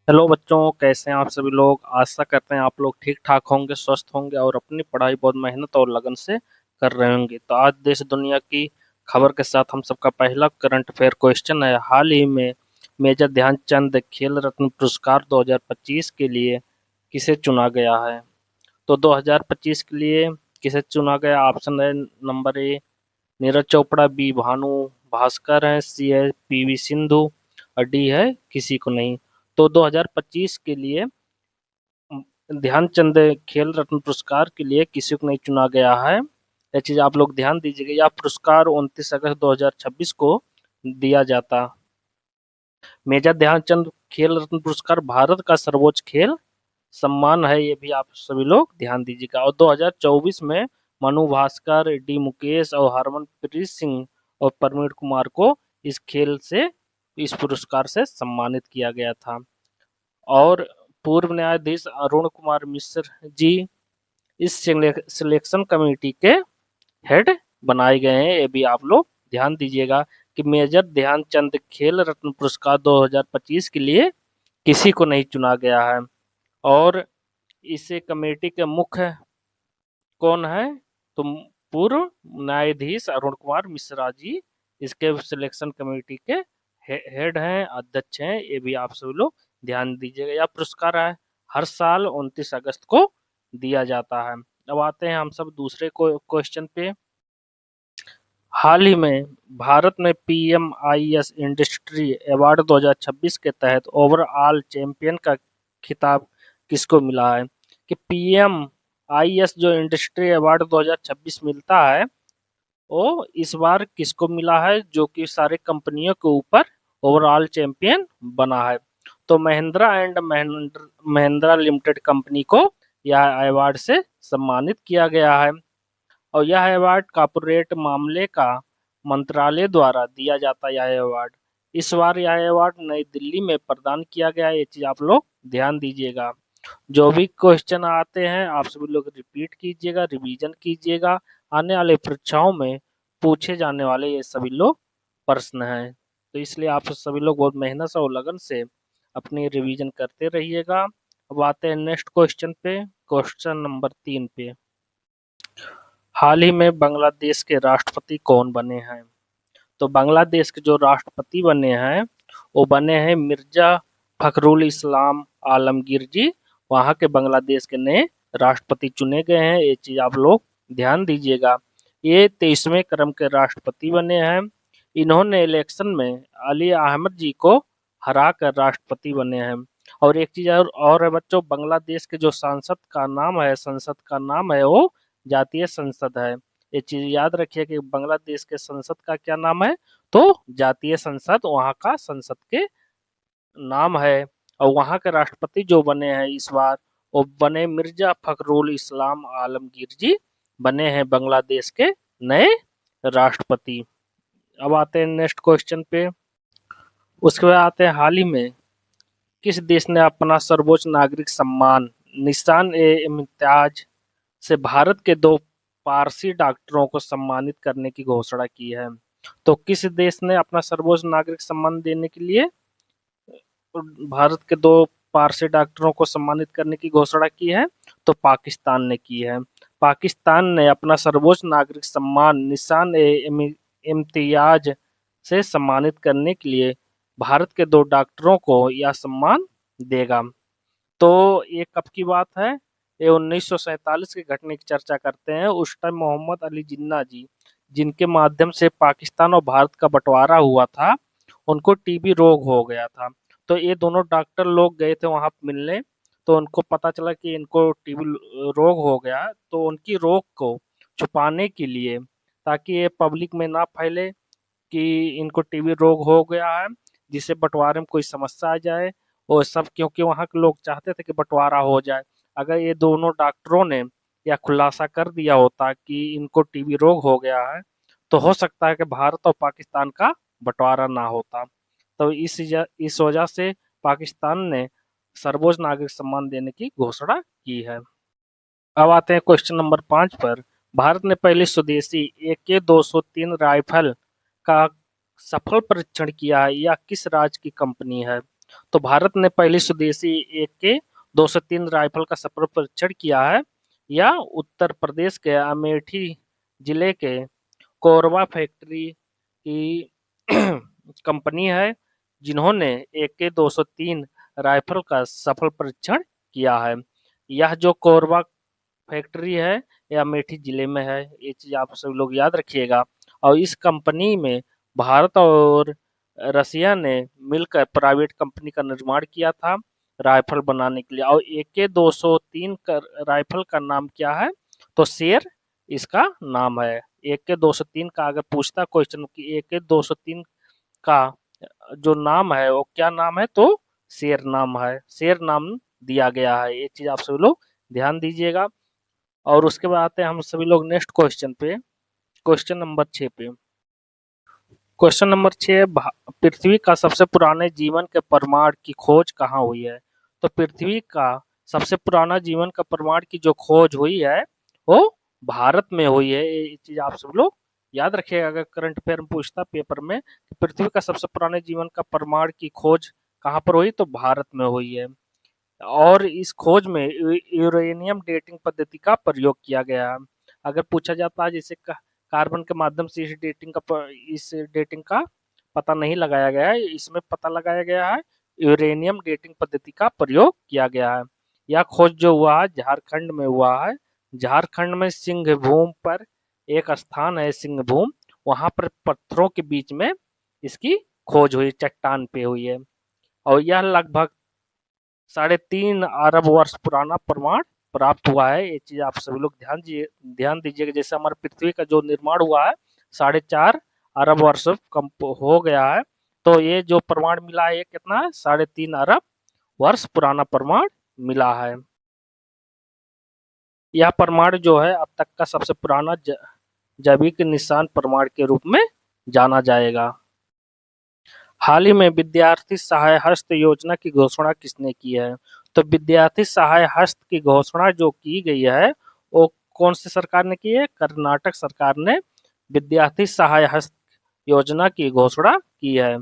Hello बच्चों, कैसे हैं आप सभी लोग। आशा करते हैं आप लोग ठीक ठाक होंगे, स्वस्थ होंगे और अपनी पढ़ाई बहुत मेहनत और लगन से कर रहे होंगे। तो आज देश दुनिया की खबर के साथ हम सबका पहला करंट अफेयर क्वेश्चन है। हाल ही में मेजर ध्यानचंद खेल रत्न पुरस्कार 2025 के लिए किसे चुना गया है? तो 2025 के लिए किसे चुना गया? ऑप्शन है number A Neeraj Chopra, B Bhanu Bhaskar है, सी है पीवी सिंधु और डी है किसी को नहीं। तो 2025 के लिए ध्यानचंद खेल रत्न पुरस्कार के लिए किसी को नहीं चुना गया है। यह चीज आप लोग ध्यान दीजिएगा। यह पुरस्कार 29 अगस्त 2026 को दिया जाता। मेजर ध्यानचंद खेल रत्न पुरस्कार भारत का सर्वोच्च खेल सम्मान है, ये भी आप सभी लोग ध्यान दीजिएगा। और 2024 में मनु भास्कर, डी मुकेश और हरमनप्रीत सिंह और प्रवीण कुमार को इस खेल से इस पुरस्कार से सम्मानित किया गया था। और पूर्व न्यायाधीश अरुण कुमार मिश्र जी इस सिलेक्शन कमेटी के हेड बनाए गए हैं, ये भी आप लोग ध्यान दीजिएगा कि मेजर ध्यानचंद खेल रत्न पुरस्कार 2025 के लिए किसी को नहीं चुना गया है। और इसे कमेटी के मुख्य कौन है? तो पूर्व न्यायाधीश अरुण कुमार मिश्रा जी इसके सिलेक्शन कमेटी के हेड हैं, अध्यक्ष हैं, ये भी आप सभी लोग ध्यान दीजिएगा। यह पुरस्कार है हर साल 29 अगस्त को दिया जाता है। अब आते हैं हम सब दूसरे क्वेश्चन पे। हाल ही में भारत में पीएमआईएस इंडस्ट्री अवार्ड 2026 के तहत ओवरऑल चैंपियन का खिताब किसको मिला है? कि पीएमआईएस जो इंडस्ट्री अवार्ड 2026 मिलता है वो इस बार किसको मिला है, जो कि सारे कंपनियों के ऊपर ओवरऑल चैंपियन बना है? तो Mahindra and Mahindra limited company को यह अवार्ड से सम्मानित किया गया है। और यह अवार्ड कॉर्पोरेट मामले का मंत्रालय द्वारा दिया जाता है। यह अवार्ड इस बार यह अवार्ड नई दिल्ली में प्रदान किया गया है, ये चीज आप लोग ध्यान दीजिएगा। जो भी क्वेश्चन आते हैं आप सभी लोग रिपीट कीजिएगा, रिवीजन कीजिएगा। आने वाले परीक्षाओं में पूछे जाने वाले ये सभी लोग प्रश्न हैं, तो इसलिए आप सभी लोग बहुत मेहनत से और लगन से अपनी रिवीजन करते रहिएगा। अब आते हैं नेक्स्ट क्वेश्चन पे, क्वेश्चन नंबर 3 पे। हाल ही में बांग्लादेश के राष्ट्रपति कौन बने हैं? तो बांग्लादेश के जो राष्ट्रपति बने हैं वो बने हैं मिर्जा फखरुल इस्लाम आलमगीर जी। वहाँ के बांग्लादेश के नए राष्ट्रपति चुने गए हैं, ये चीज आप लोग ध्यान दीजिएगा। ये 23वें क्रम के राष्ट्रपति बने हैं। इन्होंने इलेक्शन में अली अहमद जी को हरा कर राष्ट्रपति बने हैं। और एक चीज और है बच्चों, बांग्लादेश के जो संसद का नाम है वो जातीय संसद है। ये चीज याद रखिए कि बांग्लादेश के संसद का क्या नाम है? तो जातीय संसद वहाँ का संसद के नाम है। और वहाँ के राष्ट्रपति जो बने हैं इस बार वो बने मिर्जा फखरुल इस्लाम आलमगीर जी बने हैं बांग्लादेश के नए राष्ट्रपति। अब आते हैं नेक्स्ट क्वेश्चन पे। उसके बाद आते हैं हाल ही में किस देश ने अपना सर्वोच्च नागरिक सम्मान निशान ए इम्तियाज से भारत के 2 पारसी डॉक्टरों को सम्मानित करने की घोषणा की है? तो किस देश ने अपना सर्वोच्च नागरिक सम्मान देने के लिए भारत के 2 पारसी डॉक्टरों को सम्मानित करने की घोषणा की है? तो पाकिस्तान ने की है। पाकिस्तान ने अपना सर्वोच्च नागरिक सम्मान निशान ए इम्तियाज से सम्मानित करने के लिए भारत के 2 डॉक्टरों को यह सम्मान देगा। तो ये कब की बात है? ये 1947 के घटने की चर्चा करते हैं। उस टाइम मोहम्मद अली जिन्ना जी, जिनके माध्यम से पाकिस्तान और भारत का बंटवारा हुआ था, उनको टीबी रोग हो गया था। तो ये दोनों डॉक्टर लोग गए थे वहां मिलने, तो उनको पता चला कि इनको टीबी रोग हो गया। तो उनकी रोग को छुपाने के लिए, ताकि ये पब्लिक में ना फैले कि इनको टीबी रोग हो गया है, जिससे बंटवारे में कोई समस्या आ जाए और सब, क्योंकि वहाँ के लोग चाहते थे कि बंटवारा हो जाए। अगर ये दोनों डॉक्टरों ने यह खुलासा कर दिया होता कि इनको टीबी रोग हो गया है, तो हो सकता है कि भारत और पाकिस्तान का बंटवारा ना होता। तो इस वजह से पाकिस्तान ने सर्वोच्च नागरिक सम्मान देने की घोषणा की है। अब आते हैं क्वेश्चन नंबर 5 पर। भारत ने पहले स्वदेशी AK-203 राइफल का सफल परीक्षण किया है, यह किस राज्य की कंपनी है? तो भारत ने पहली स्वदेशी AK-203 राइफल का सफल परीक्षण किया है। यह उत्तर प्रदेश के अमेठी जिले के कोरबा फैक्ट्री की कंपनी है, जिन्होंने AK-203 राइफल का सफल परीक्षण किया है। यह जो कोरबा फैक्ट्री है यह अमेठी जिले में है, ये चीज आप सब लोग याद रखिएगा। और इस कंपनी में भारत और रसिया ने मिलकर प्राइवेट कंपनी का निर्माण किया था राइफल बनाने के लिए। और AK-203 का राइफल का नाम क्या है? तो शेर इसका नाम है। AK-203 का अगर पूछता क्वेश्चन कि AK-203 का जो नाम है वो क्या नाम है, तो शेर नाम है, शेर नाम दिया गया है। ये चीज आप सभी लोग ध्यान दीजिएगा। और उसके बाद आते हैं हम सभी लोग नेक्स्ट क्वेश्चन पे, क्वेश्चन नंबर 6 पे। क्वेश्चन नंबर 6, पृथ्वी का सबसे पुराने जीवन के प्रमाण की खोज कहाँ हुई है? तो पृथ्वी का सबसे पुराना जीवन का प्रमाण की जो खोज हुई है वो भारत में हुई है। ये चीज आप सब लोग याद रखिएगा। अगर करंट अफेयर में पूछता पेपर में कि पृथ्वी का सबसे पुराने जीवन का प्रमाण की खोज कहाँ पर हुई, तो भारत में हुई है। और इस खोज में यूरेनियम डेटिंग पद्धति का प्रयोग किया गया है। अगर पूछा जाता है जैसे कार्बन के माध्यम से इस डेटिंग का पता नहीं लगाया गया है, इसमें पता लगाया गया है यूरेनियम डेटिंग पद्धति का प्रयोग किया गया है। यह खोज जो हुआ है झारखंड में हुआ है। झारखंड में सिंहभूम पर एक स्थान है सिंहभूम, वहां पर पत्थरों के बीच में इसकी खोज हुई, चट्टान पे हुई है। और यह लगभग 3.5 अरब वर्ष पुराना प्रमाण प्राप्त हुआ है। ये चीज आप सभी लोग ध्यान दीजिएगा। जैसे हमारे पृथ्वी का जो निर्माण हुआ है 4.5 अरब वर्ष कम हो गया है, तो ये जो प्रमाण मिला है ये कितना है? 3.5 अरब वर्ष पुराना प्रमाण मिला है। यह प्रमाण जो है अब तक का सबसे पुराना जैविक निशान प्रमाण के रूप में जाना जाएगा। हाल ही में विद्यार्थी सहाय हस्त योजना की घोषणा किसने की है? तो विद्यार्थी सहाय हस्त की घोषणा जो की गई है वो कौन सी सरकार ने की है? कर्नाटक सरकार ने विद्यार्थी सहाय हस्त योजना की घोषणा की है।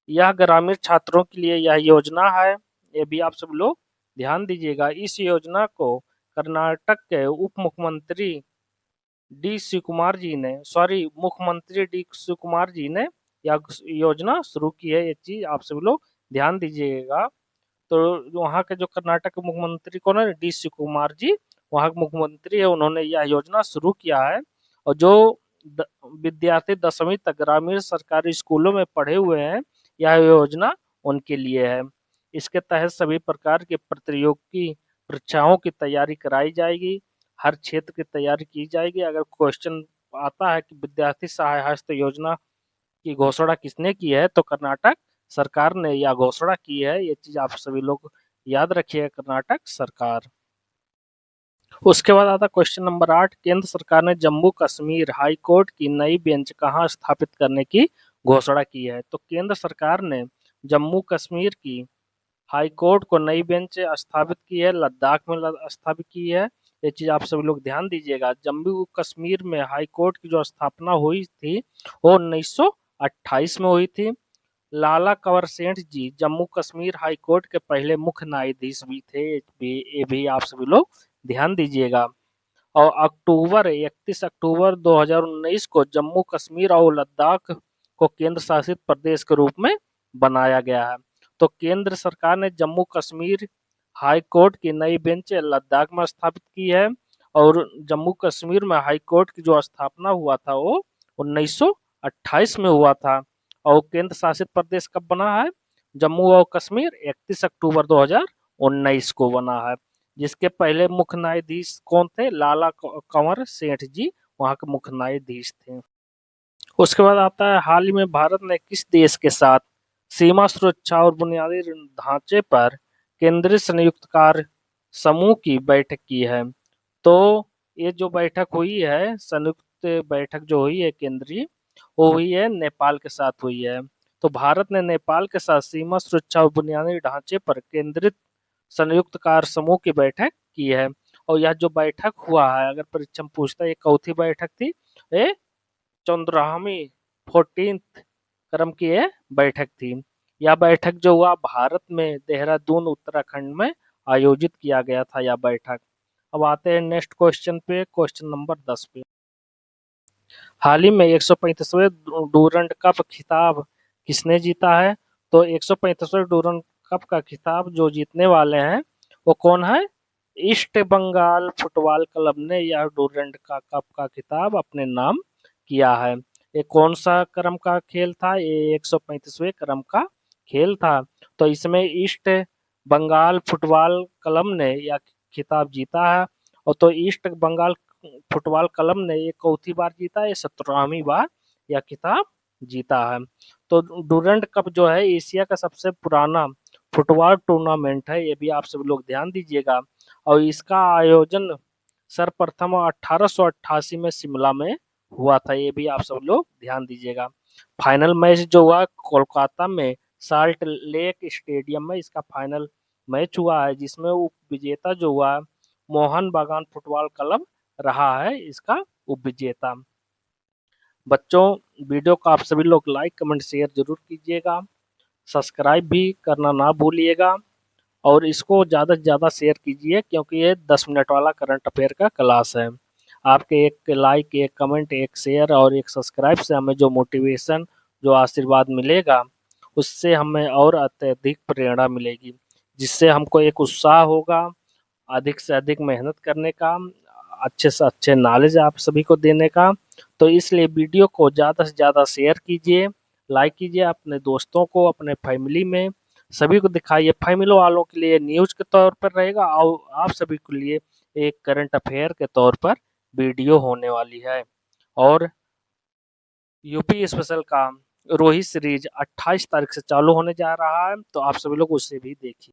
यह ग्रामीण छात्रों के लिए यह योजना है, ये भी आप सब लोग ध्यान दीजिएगा। इस योजना को कर्नाटक के उप मुख्यमंत्री डी शिवकुमार जी ने मुख्यमंत्री डी शिवकुमार जी ने यह योजना शुरू की है। ये चीज आप सभी लोग ध्यान दीजिएगा। तो वहाँ के जो कर्नाटक के मुख्यमंत्री कौन है? डी शिवकुमार जी वहाँ के मुख्यमंत्री है, उन्होंने यह योजना शुरू किया है। और जो विद्यार्थी 10वीं तक ग्रामीण सरकारी स्कूलों में पढ़े हुए हैं, यह योजना उनके लिए है। इसके तहत सभी प्रकार के प्रतियोगी परीक्षाओं की तैयारी कराई जाएगी, हर क्षेत्र की तैयारी की जाएगी। अगर क्वेश्चन आता है कि विद्यार्थी सहाय हस्त योजना की घोषणा किसने की है, तो कर्नाटक सरकार ने यह घोषणा की है। ये चीज आप सभी लोग याद रखिए, कर्नाटक सरकार। उसके बाद आता क्वेश्चन नंबर 8, केंद्र सरकार ने जम्मू कश्मीर हाई कोर्ट की नई बेंच कहाँ स्थापित करने की घोषणा की है? तो केंद्र सरकार ने जम्मू कश्मीर की हाई कोर्ट को नई बेंच स्थापित की है, लद्दाख में स्थापित की है। ये चीज आप सभी लोग ध्यान दीजिएगा। जम्मू कश्मीर में हाई कोर्ट की जो स्थापना हुई थी वो 1928 में हुई थी। लाला कंवर सेठ जी जम्मू कश्मीर हाई कोर्ट के पहले मुख्य न्यायाधीश भी थे, ये भी आप सभी लोग ध्यान दीजिएगा। और 31 अक्टूबर 2019 को जम्मू कश्मीर और लद्दाख को केंद्र शासित प्रदेश के रूप में बनाया गया है। तो केंद्र सरकार ने जम्मू कश्मीर हाई कोर्ट की नई बेंच लद्दाख में स्थापित की है। और जम्मू कश्मीर में हाई कोर्ट की जो स्थापना हुआ था वो 1928 में हुआ था। और केंद्र शासित प्रदेश कब बना है? जम्मू और कश्मीर 31 अक्टूबर 2019 को बना है, जिसके पहले मुख्य न्यायाधीश कौन थे? लाला कंवर सेठ जी वहां के मुख्य न्यायाधीश थे। उसके बाद आता है हाल ही में भारत ने किस देश के साथ सीमा सुरक्षा और बुनियादी ढांचे पर केंद्रीय संयुक्त कार्य समूह की बैठक की है? तो ये जो बैठक हुई है, संयुक्त बैठक जो हुई है केंद्रीय, वो हुई है नेपाल के साथ हुई है। तो भारत ने नेपाल के साथ सीमा सुरक्षा और बुनियादी ढांचे पर केंद्रित संयुक्त कार्य समूह की बैठक की है। और यह जो बैठक हुआ है, अगर परीक्षा में पूछता है ये चौथी बैठक थी, ये 14वीं 14th क्रम की ये बैठक थी। यह बैठक जो हुआ भारत में देहरादून उत्तराखंड में आयोजित किया गया था यह बैठक। अब आते हैं नेक्स्ट क्वेश्चन पे, क्वेश्चन नंबर 10 पे। हाल ही में 135वें डूरंड कप खिताब किसने जीता है? तो 135वें डूरंड कप का खिताब जो जीतने वाले हैं वो कौन है? ईस्ट बंगाल फुटबॉल क्लब ने यह डूरंड का कप का खिताब अपने नाम किया है। ये कौन सा क्रम का खेल था? ये 135वें क्रम का खेल था। तो इसमें ईस्ट बंगाल फुटबॉल क्लब ने यह खिताब जीता है। और तो ईस्ट बंगाल फुटबॉल क्लब ने ये चौथी बार जीता, ये 17वीं बार यह खिताब जीता है। तो डूरंड कप जो है एशिया का सबसे पुराना फुटबॉल टूर्नामेंट है, ये भी आप सब लोग ध्यान दीजिएगा। और इसका आयोजन सर्वप्रथम 1888 में शिमला में हुआ था, ये भी आप सब लोग ध्यान दीजिएगा। फाइनल मैच जो हुआ कोलकाता में साल्ट लेक स्टेडियम में इसका फाइनल मैच हुआ है, जिसमें उप विजेता जो हुआ मोहन बागान फुटबॉल क्लब रहा है इसका उपविजेता। बच्चों, वीडियो को आप सभी लोग लाइक कमेंट शेयर जरूर कीजिएगा, सब्सक्राइब भी करना ना भूलिएगा और इसको ज़्यादा से ज़्यादा शेयर कीजिए, क्योंकि ये 10 मिनट वाला करंट अफेयर का क्लास है। आपके एक लाइक, एक कमेंट, एक शेयर और एक सब्सक्राइब से हमें जो मोटिवेशन, जो आशीर्वाद मिलेगा, उससे हमें और अत्यधिक प्रेरणा मिलेगी, जिससे हमको एक उत्साह होगा अधिक से अधिक मेहनत करने का, अच्छे से अच्छे नॉलेज आप सभी को देने का। तो इसलिए वीडियो को ज़्यादा से ज़्यादा शेयर कीजिए, लाइक कीजिए, अपने दोस्तों को, अपने फैमिली में सभी को दिखाइए। फैमिली वालों के लिए न्यूज़ के तौर पर रहेगा और आप सभी के लिए एक करंट अफेयर के तौर पर वीडियो होने वाली है। और यूपी स्पेशल का रोहित सीरीज 28 तारीख से चालू होने जा रहा है, तो आप सभी लोग उसे भी देखिए।